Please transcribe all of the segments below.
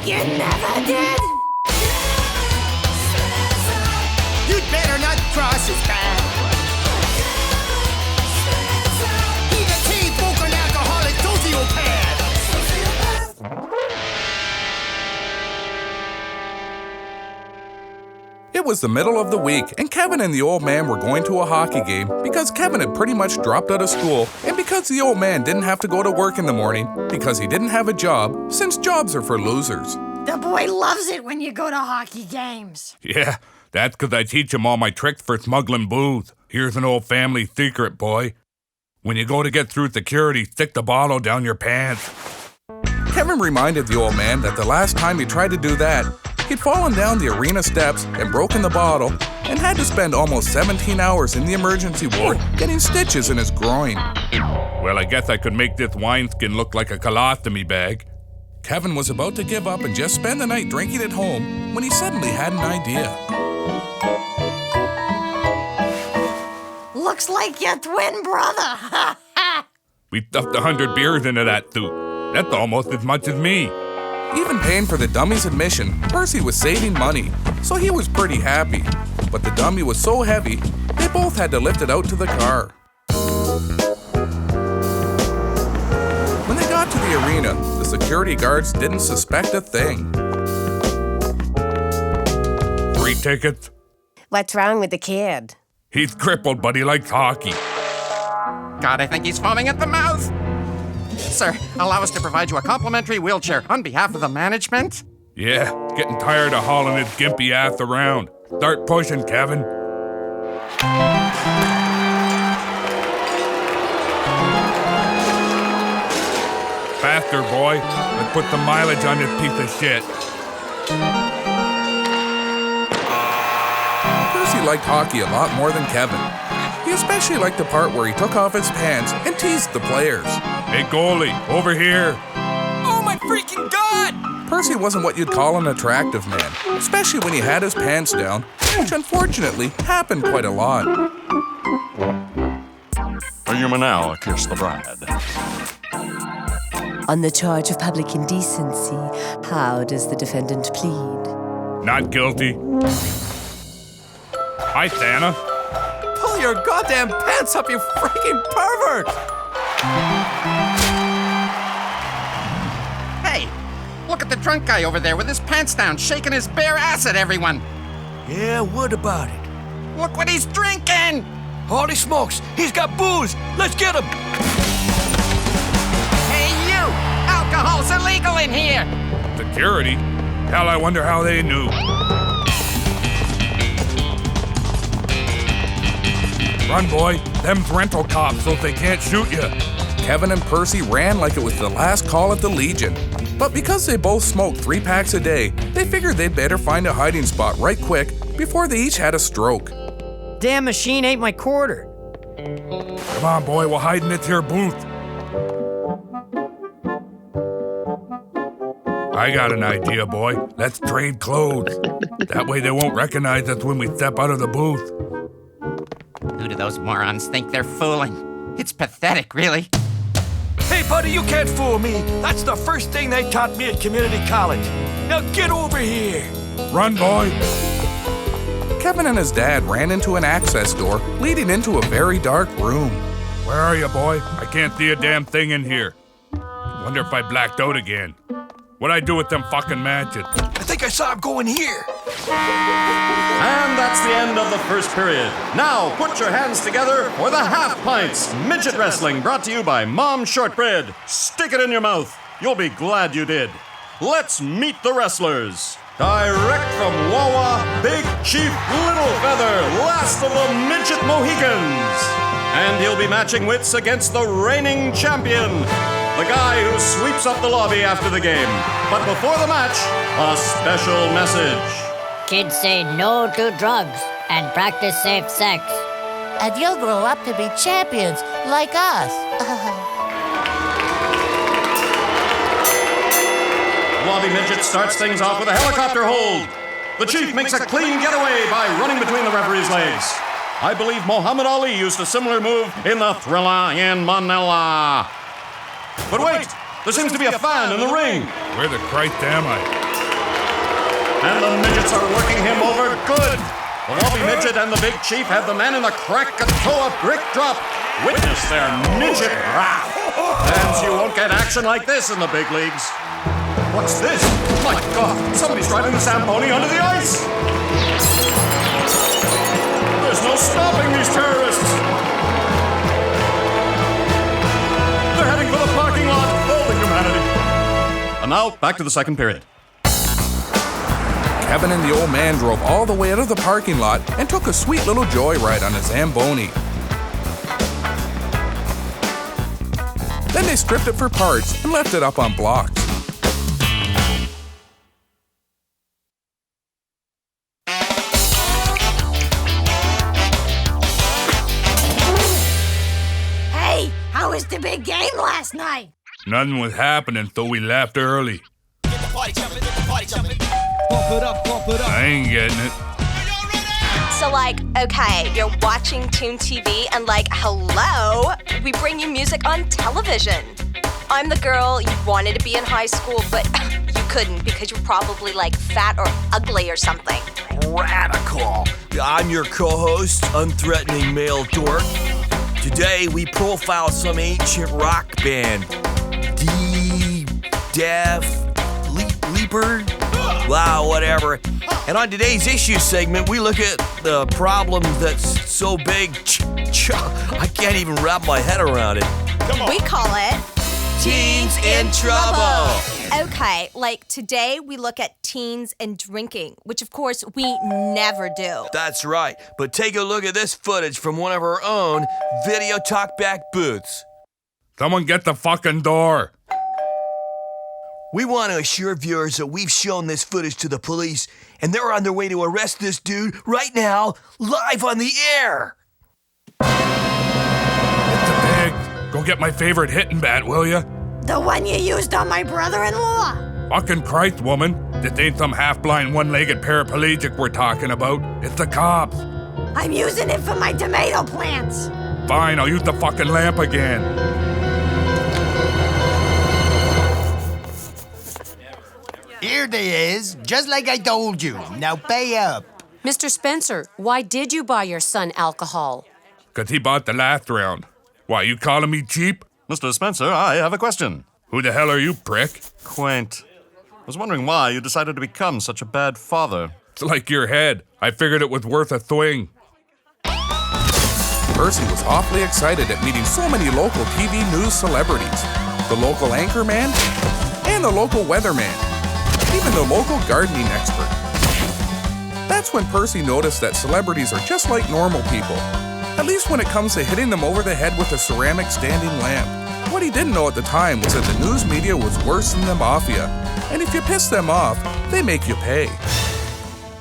You never did! You'd better not cross his path. He's a chain smoker and alcoholic sociopath. It was the middle of the week, and Kevin and the old man were going to a hockey game because Kevin had pretty much dropped out of school, and because the old man didn't have to go to work in the morning because he didn't have a job, since jobs are for losers. The boy loves it when you go to hockey games. Yeah, that's because I teach him all my tricks for smuggling booze. Here's an old family secret, boy. When you go to get through security, stick the bottle down your pants. Kevin reminded the old man that the last time he tried to do that, he'd fallen down the arena steps and broken the bottle and had to spend almost 17 hours in the emergency ward getting stitches in his groin. Well, I guess I could make this wineskin look like a colostomy bag. Kevin was about to give up and just spend the night drinking at home when he suddenly had an idea. Looks like your twin brother. We stuffed 100 beers into that suit. That's almost as much as me. Even paying for the dummy's admission, Percy was saving money, so he was pretty happy. But the dummy was so heavy, they both had to lift it out to the car. When they got to the arena, the security guards didn't suspect a thing. 3 tickets. What's wrong with the kid? He's crippled, but he likes hockey. God, I think he's foaming at the mouth. Sir, allow us to provide you a complimentary wheelchair on behalf of the management. Yeah, getting tired of hauling his gimpy ass around. Start pushing, Kevin. Faster, boy. Let's put some mileage on this piece of shit. Percy liked hockey a lot more than Kevin. He especially liked the part where he took off his pants and teased the players. Hey, goalie, over here. Oh my freaking God! Percy wasn't what you'd call an attractive man, especially when he had his pants down, which unfortunately happened quite a lot. You may now kiss the bride. On the charge of public indecency, how does the defendant plead? Not guilty. Hi, Santa. Pull your goddamn pants up, you freaking pervert! Hey, look at the drunk guy over there with his pants down, shaking his bare ass at everyone. Yeah, what about it? Look what he's drinking! Holy smokes, he's got booze! Let's get him! Hey, you! Alcohol's illegal in here! Security? Hell, I wonder how they knew. Run, boy. Them's rental cops, so they can't shoot you. Kevin and Percy ran like it was the last call at the Legion. But because they both smoked 3 packs a day, they figured they'd better find a hiding spot right quick before they each had a stroke. Damn machine ate my quarter. Come on, boy, we'll hide in this here booth. I got an idea, boy. Let's trade clothes. That way they won't recognize us when we step out of the booth. Who do those morons think they're fooling? It's pathetic, really. Hey, buddy, you can't fool me. That's the first thing they taught me at community college. Now get over here. Run, boy. Kevin and his dad ran into an access door leading into a very dark room. Where are you, boy? I can't see a damn thing in here. Wonder if I blacked out again. What'd I do with them fucking matches? I think I saw him going here. And that's the end of the first period. Now, put your hands together for the Half Pints Midget Wrestling, brought to you by Mom Shortbread. Stick it in your mouth. You'll be glad you did. Let's meet the wrestlers. Direct from Wawa, Big Chief Littlefeather, last of the Midget Mohicans. And he'll be matching wits against the reigning champion, the guy who sweeps up the lobby after the game. But before the match, a special message. Kids say no to drugs and practice safe sex. And you'll grow up to be champions like us. Lobby Midget starts things off with a helicopter hold. The Chief makes a clean getaway by running between the referee's legs. I believe Muhammad Ali used a similar move in the Thriller in Manila. But wait, there seems to be a fan in the ring. Where the Christ am I? and the midgets are working him over good. The Lobby Midget and the Big Chief have the man in the Krakatoa brick drop. Witness their midget wrath. And you won't get action like this in the big leagues. What's this? My God, somebody's driving the Zamboni under the ice. There's no stopping these terrorists. They're heading for the parking lot. Oh, the humanity. And now, back to the second period. Kevin and the old man drove all the way out of the parking lot and took a sweet little joyride on a Zamboni. Then they stripped it for parts and left it up on blocks. Hey, how was the big game last night? Nothing was happening, so we left early. I ain't getting it. So, okay, you're watching Toon TV and hello, we bring you music on television. I'm the girl you wanted to be in high school, but you couldn't because you're probably fat or ugly or something. Radical. I'm your co-host, unthreatening male dork. Today we profile some ancient rock band. Leaper? Wow, whatever. And on today's issue segment, we look at the problem that's so big, I can't even wrap my head around it. We call it Teens in Trouble. Okay, today we look at teens and drinking, which of course we never do. That's right, but take a look at this footage from one of our own video talkback booths. Someone get the fucking door. We want to assure viewers that we've shown this footage to the police, and they're on their way to arrest this dude right now, live on the air. It's a pig. Go get my favorite hitting bat, will ya? The one you used on my brother-in-law. Fucking Christ, woman. This ain't some half-blind, one-legged paraplegic we're talking about. It's the cops. I'm using it for my tomato plants. Fine, I'll use the fucking lamp again. Here they is, just like I told you. Now pay up. Mr. Spencer, why did you buy your son alcohol? 'Cause he bought the last round. Why, you calling me cheap? Mr. Spencer, I have a question. Who the hell are you, prick? Quaint. I was wondering why you decided to become such a bad father. It's like your head. I figured it was worth a swing. Percy was awfully excited at meeting so many local TV news celebrities. The local anchorman and the local weatherman. Even the local gardening expert. That's when Percy noticed that celebrities are just like normal people. At least when it comes to hitting them over the head with a ceramic standing lamp. What he didn't know at the time was that the news media was worse than the mafia. And if you piss them off, they make you pay.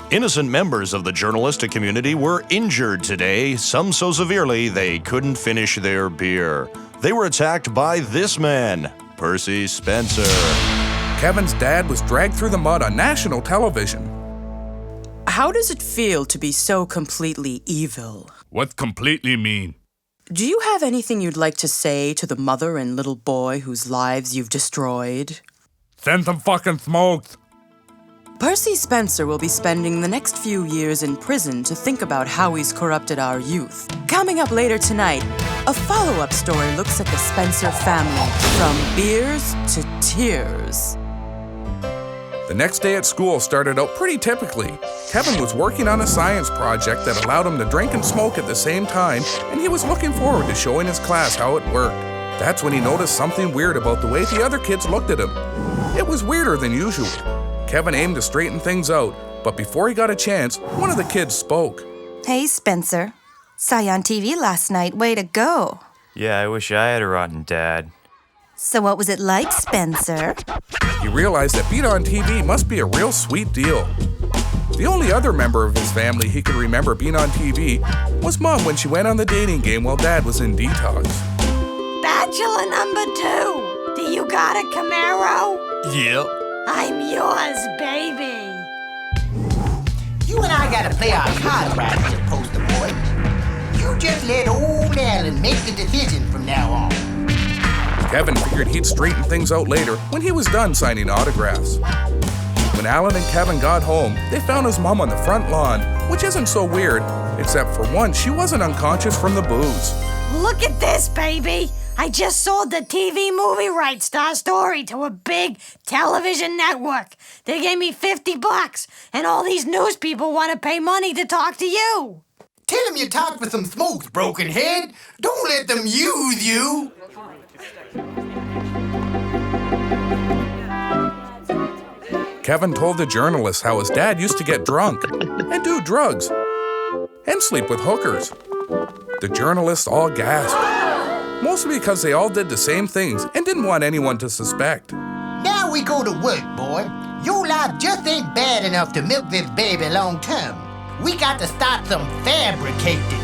Innocent members of the journalistic community were injured today, some so severely they couldn't finish their beer. They were attacked by this man, Percy Spencer. Kevin's dad was dragged through the mud on national television. How does it feel to be so completely evil? What's completely mean? Do you have anything you'd like to say to the mother and little boy whose lives you've destroyed? Send some fucking smokes. Percy Spencer will be spending the next few years in prison to think about how he's corrupted our youth. Coming up later tonight, a follow-up story looks at the Spencer family, from beers to tears. The next day at school started out pretty typically. Kevin was working on a science project that allowed him to drink and smoke at the same time, and he was looking forward to showing his class how it worked. That's when he noticed something weird about the way the other kids looked at him. It was weirder than usual. Kevin aimed to straighten things out, but before he got a chance, one of the kids spoke. Hey, Spencer. Saw you on TV last night. Way to go. Yeah, I wish I had a rotten dad. So what was it like, Spencer? He realized that being on TV must be a real sweet deal. The only other member of his family he could remember being on TV was Mom when she went on the dating game while Dad was in detox. Bachelor number 2. Do you got a Camaro? Yep. I'm yours, baby. You and I gotta play our cards right here, poster boy. You just let old Allen make the decision from now on. Kevin figured he'd straighten things out later when he was done signing autographs. When Alan and Kevin got home, they found his mom on the front lawn, which isn't so weird, except for one, she wasn't unconscious from the booze. Look at this, baby. I just sold the TV movie rights to our story to a big television network. They gave me $50, and all these news people want to pay money to talk to you. Tell them you talked with some smokes, broken head. Don't let them use you. Kevin told the journalist how his dad used to get drunk and do drugs and sleep with hookers. The journalists all gasped, mostly because they all did the same things and didn't want anyone to suspect. Now we go to work, boy. Your life just ain't bad enough to milk this baby long term. We got to start some fabricating.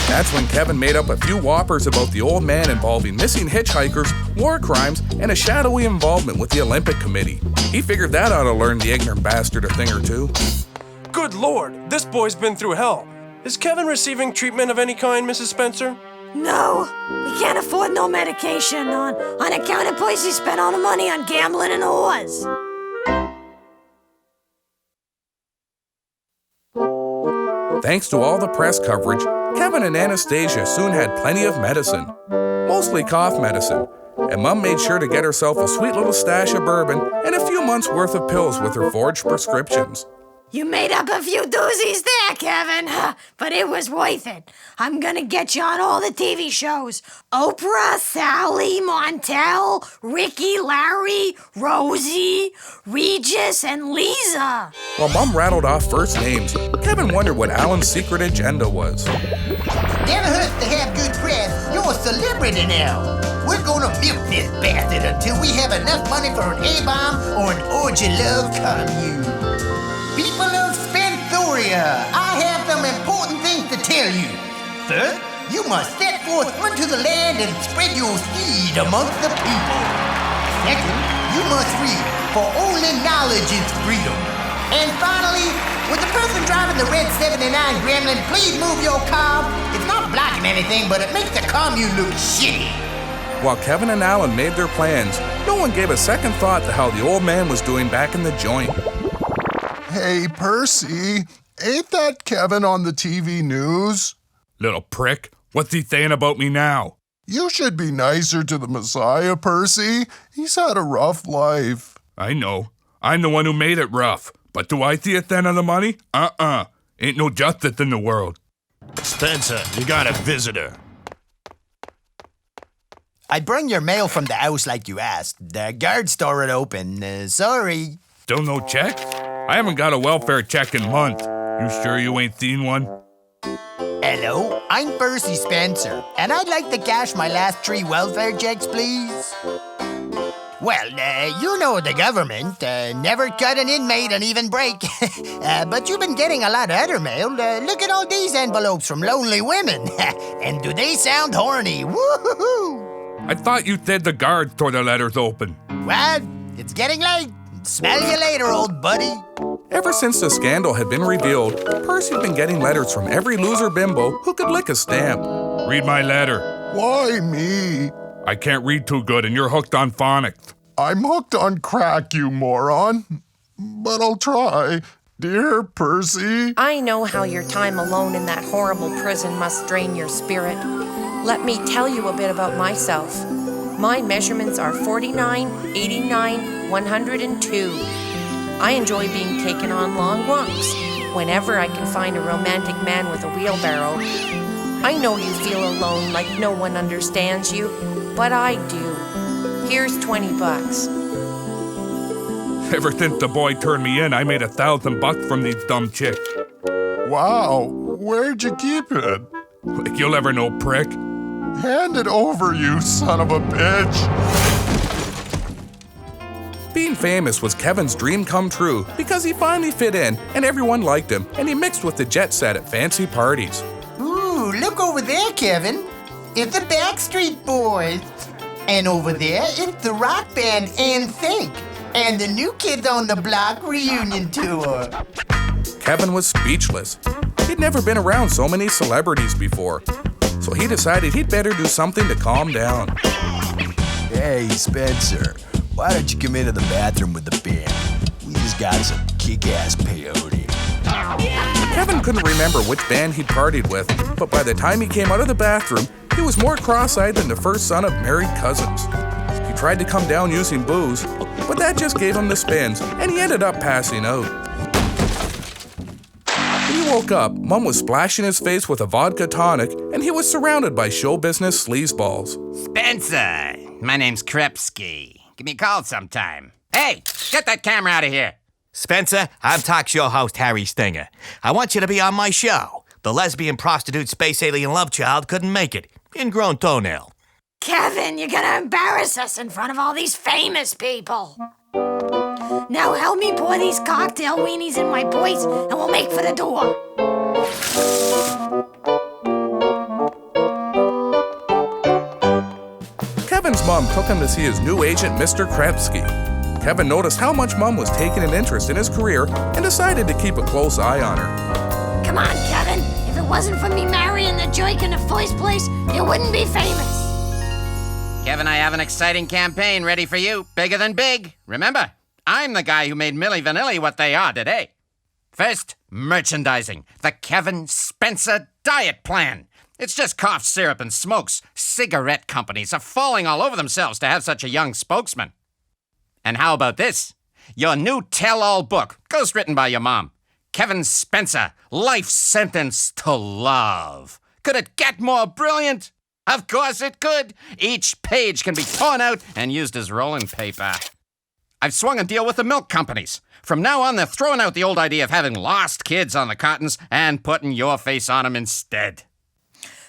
That's when Kevin made up a few whoppers about the old man involving missing hitchhikers, war crimes, and a shadowy involvement with the Olympic Committee. He figured that ought to learn the ignorant bastard a thing or two. Good Lord, this boy's been through hell. Is Kevin receiving treatment of any kind, Mrs. Spencer? No, we can't afford no medication on account of Percy spent all the money on gambling and whores. Thanks to all the press coverage, Kevin and Anastasia soon had plenty of medicine, mostly cough medicine, and Mom made sure to get herself a sweet little stash of bourbon and a few months' worth of pills with her forged prescriptions. You made up a few doozies there, Kevin, but it was worth it. I'm gonna get you on all the TV shows. Oprah, Sally, Montel, Ricky, Larry, Rosie, Regis, and Lisa. While Mom rattled off first names, Kevin wondered what Alan's secret agenda was. Never hurts to have good press. You're a celebrity now. We're gonna milk this bastard until we have enough money for an A-bomb or an orgy love commune. People of Spenceria, I have some important things to tell you. First, you must set forth unto the land and spread your seed amongst the people. Second, you must read, for only knowledge is freedom. And finally, with the person driving the red 79 Gremlin, please move your car. It's not blocking anything, but it makes the commune look shitty. While Kevin and Alan made their plans, no one gave a second thought to how the old man was doing back in the joint. Hey, Percy, ain't that Kevin on the TV news? Little prick, what's he saying about me now? You should be nicer to the Messiah, Percy. He's had a rough life. I know. I'm the one who made it rough. But do I see a cent of the money? Ain't no justice in the world. Spencer, you got a visitor. I bring your mail from the house like you asked. The guard store it open. Sorry. Still no check? I haven't got a welfare check in months. You sure you ain't seen one? Hello, I'm Percy Spencer, and I'd like to cash my last 3 welfare checks, please. Well, you know the government. Never cut an inmate an even break. But you've been getting a lot of other mail. Look at all these envelopes from lonely women. And do they sound horny? Woo-hoo-hoo! I thought you said the guards tore the letters open. Well, it's getting late. Smell you later, old buddy. Ever since the scandal had been revealed, Percy had been getting letters from every loser bimbo who could lick a stamp. Read my letter. Why me? I can't read too good and you're hooked on phonics. I'm hooked on crack, you moron. But I'll try. Dear Percy. I know how your time alone in that horrible prison must drain your spirit. Let me tell you a bit about myself. My measurements are 49, 89, 102. I enjoy being taken on long walks whenever I can find a romantic man with a wheelbarrow. I know you feel alone like no one understands you, but I do. Here's $20. Ever since the boy turned me in, I made $1,000 from these dumb chicks. Wow, where'd you keep it? Like you'll ever know, prick. Hand it over, you son of a bitch. Being famous was Kevin's dream come true because he finally fit in and everyone liked him and he mixed with the jet set at fancy parties. Ooh, look over there, Kevin. It's the Backstreet Boys. And over there, it's the rock band NSYNC and the New Kids on the Block reunion tour. Kevin was speechless. He'd never been around so many celebrities before, so he decided he'd better do something to calm down. Hey, Spencer, why don't you come into the bathroom with the band? We He's got some kick-ass peyote. Kevin couldn't remember which band he'd partied with, but by the time he came out of the bathroom, he was more cross-eyed than the first son of married cousins. He tried to come down using booze, but that just gave him the spins, and he ended up passing out. When he woke up, Mom was splashing his face with a vodka tonic, and he was surrounded by show business sleazeballs. Spencer, my name's Krepsky. Give me a call sometime. Hey, get that camera out of here. Spencer, I'm talk show host Harry Stinger. I want you to be on my show. The lesbian prostitute space alien love child couldn't make it. Ingrown toenail. Kevin, you're gonna embarrass us in front of all these famous people. Now help me pour these cocktail weenies in my voice and we'll make for the door. Kevin's mom took him to see his new agent, Mr. Krepsky. Kevin noticed how much Mom was taking an interest in his career and decided to keep a close eye on her. Come on, Kevin. If it wasn't for me marrying the joke in the first place, you wouldn't be famous. Kevin, I have an exciting campaign ready for you. Bigger than big. Remember, I'm the guy who made Milli Vanilli what they are today. First, merchandising. The Kevin Spencer Diet Plan. It's just cough syrup and smokes. Cigarette companies are falling all over themselves to have such a young spokesman. And how about this? Your new tell-all book, ghostwritten by your mom. Kevin Spencer, Life Sentence to Love. Could it get more brilliant? Of course it could. Each page can be torn out and used as rolling paper. I've swung a deal with the milk companies. From now on, they're throwing out the old idea of having lost kids on the cartons and putting your face on them instead.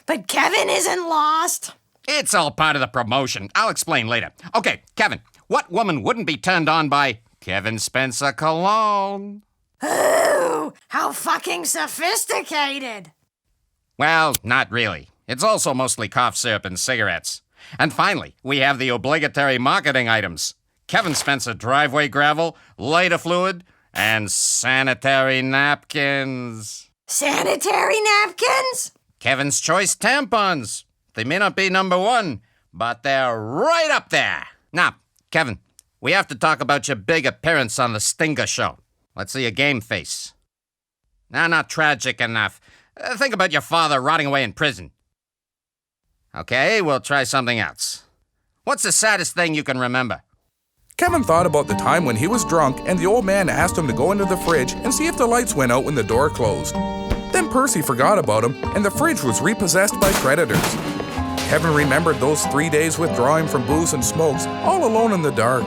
But Kevin isn't lost. It's all part of the promotion. I'll explain later. Okay, Kevin, what woman wouldn't be turned on by Kevin Spencer cologne? Ooh, how fucking sophisticated. Well, not really. It's also mostly cough syrup and cigarettes. And finally, we have the obligatory marketing items. Kevin Spencer driveway gravel, lighter fluid, and sanitary napkins. Sanitary napkins? Kevin's Choice tampons. They may not be number one, but they're right up there. Now, Kevin, we have to talk about your big appearance on the Stinger show. Let's see your game face. Nah, not tragic enough. Think about your father rotting away in prison. Okay, we'll try something else. What's the saddest thing you can remember? Kevin thought about the time when he was drunk and the old man asked him to go into the fridge and see if the lights went out when the door closed. Then Percy forgot about him and the fridge was repossessed by predators. Kevin remembered those 3 days withdrawing from booze and smokes, all alone in the dark.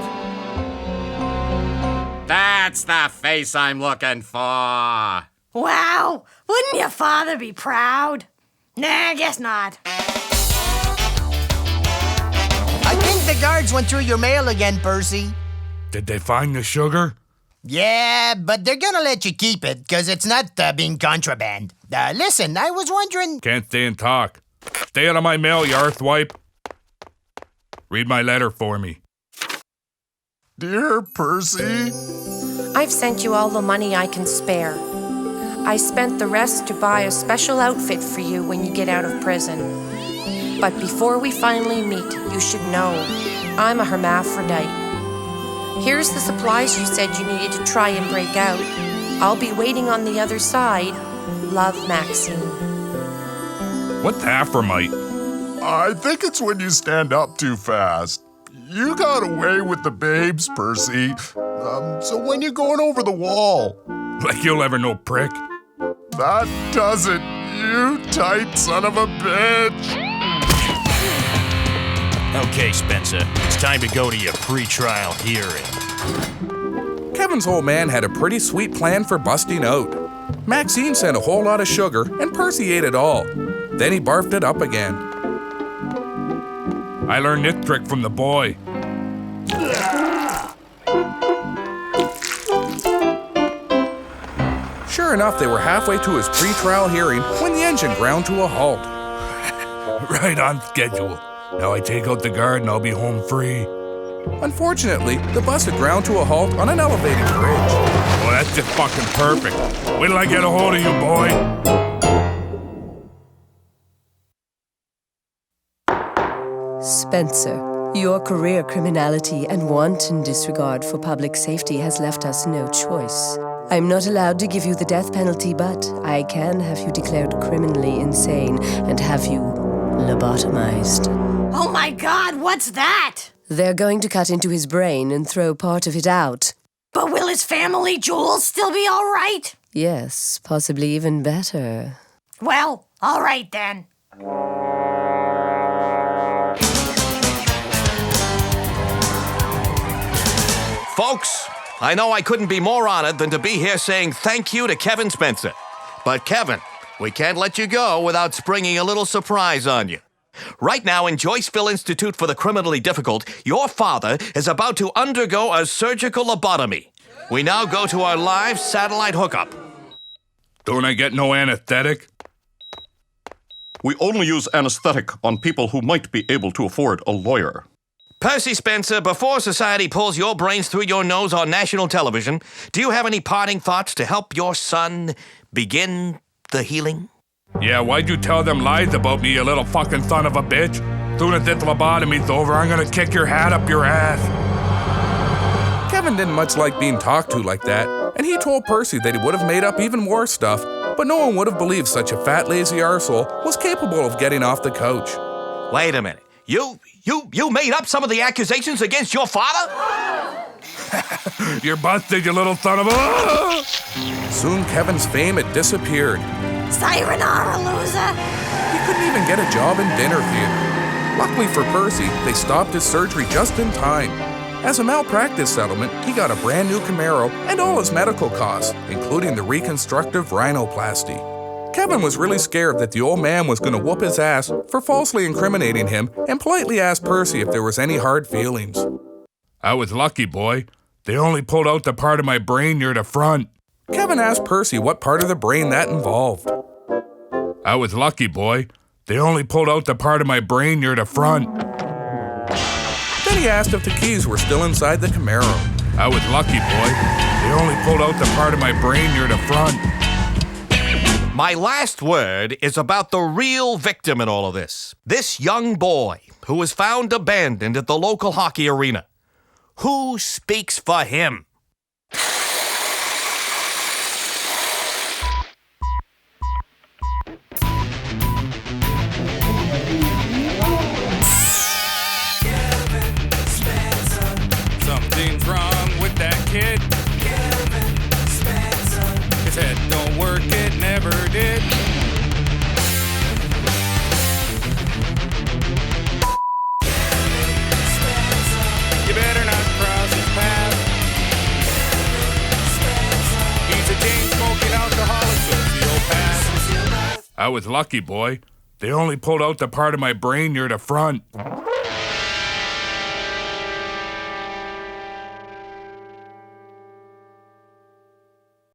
That's the face I'm looking for. Wow, wouldn't your father be proud? Nah, I guess not. I think the guards went through your mail again, Percy. Did they find the sugar? Yeah, but they're gonna let you keep it, because it's not being contraband. Listen, I was wondering... Can't stay and talk. Stay out of my mail, you earthwipe. Read my letter for me. Dear Percy... I've sent you all the money I can spare. I spent the rest to buy a special outfit for you when you get out of prison. But before we finally meet, you should know, I'm a hermaphrodite. Here's the supplies you said you needed to try and break out. I'll be waiting on the other side. Love, Maxine. What's Aphramite? I think it's when you stand up too fast. You got away with the babes, Percy. So when you going over the wall? Like you'll ever know, prick. That does it, you tight son of a bitch. Okay, Spencer, it's time to go to your pre-trial hearing. Kevin's old man had a pretty sweet plan for busting out. Maxine sent a whole lot of sugar, and Percy ate it all. Then he barfed it up again. I learned this trick from the boy. Sure enough, they were halfway to his pre-trial hearing when the engine ground to a halt. Right on schedule. Now I take out the guard and I'll be home free. Unfortunately, the bus had ground to a halt on an elevated bridge. Oh, that's just fucking perfect. Wait till I get a hold of you, boy. Spencer, Your career criminality and wanton disregard for public safety has left us no choice. I'm not allowed to give you the death penalty, but I can have you declared criminally insane and have you lobotomized. Oh my God, what's that? They're going to cut into his brain and throw part of it out. But will his family jewels still be all right? Yes, possibly even better. Well, all right then. Folks, I know I couldn't be more honored than to be here saying thank you to Kevin Spencer. But Kevin, we can't let you go without springing a little surprise on you. Right now in Joyceville Institute for the Criminally Difficult, your father is about to undergo a surgical lobotomy. We now go to our live satellite hookup. Don't I get no anesthetic? We only use anesthetic on people who might be able to afford a lawyer. Percy Spencer, before society pulls your brains through your nose on national television, do you have any parting thoughts to help your son begin the healing? Yeah, why'd you tell them lies about me, you little fucking son of a bitch? Soon as this lobotomy's over, I'm gonna kick your hat up your ass. Kevin didn't much like being talked to like that, and he told Percy that he would have made up even more stuff, but no one would have believed such a fat, lazy arsehole was capable of getting off the couch. Wait a minute. You made up some of the accusations against your father? You're busted, you little son of a... Soon Kevin's fame had disappeared. Sayonara, loser. He couldn't even get a job in dinner theater. Luckily for Percy, they stopped his surgery just in time. As a malpractice settlement, he got a brand new Camaro and all his medical costs, including the reconstructive rhinoplasty. Kevin was really scared that the old man was going to whoop his ass for falsely incriminating him and politely asked Percy if there was any hard feelings. I was lucky, boy. They only pulled out the part of my brain near the front. Kevin asked Percy what part of the brain that involved. I was lucky, boy. They only pulled out the part of my brain near the front. Then he asked if the keys were still inside the Camaro. I was lucky, boy. They only pulled out the part of my brain near the front. My last word is about the real victim in all of this. This young boy who was found abandoned at the local hockey arena. Who speaks for him? Something's wrong with that kid. His head don't work, it never did. You better not cross his path. He's a chain-smoking alcoholic sociopath. I was lucky, boy. They only pulled out the part of my brain near the front.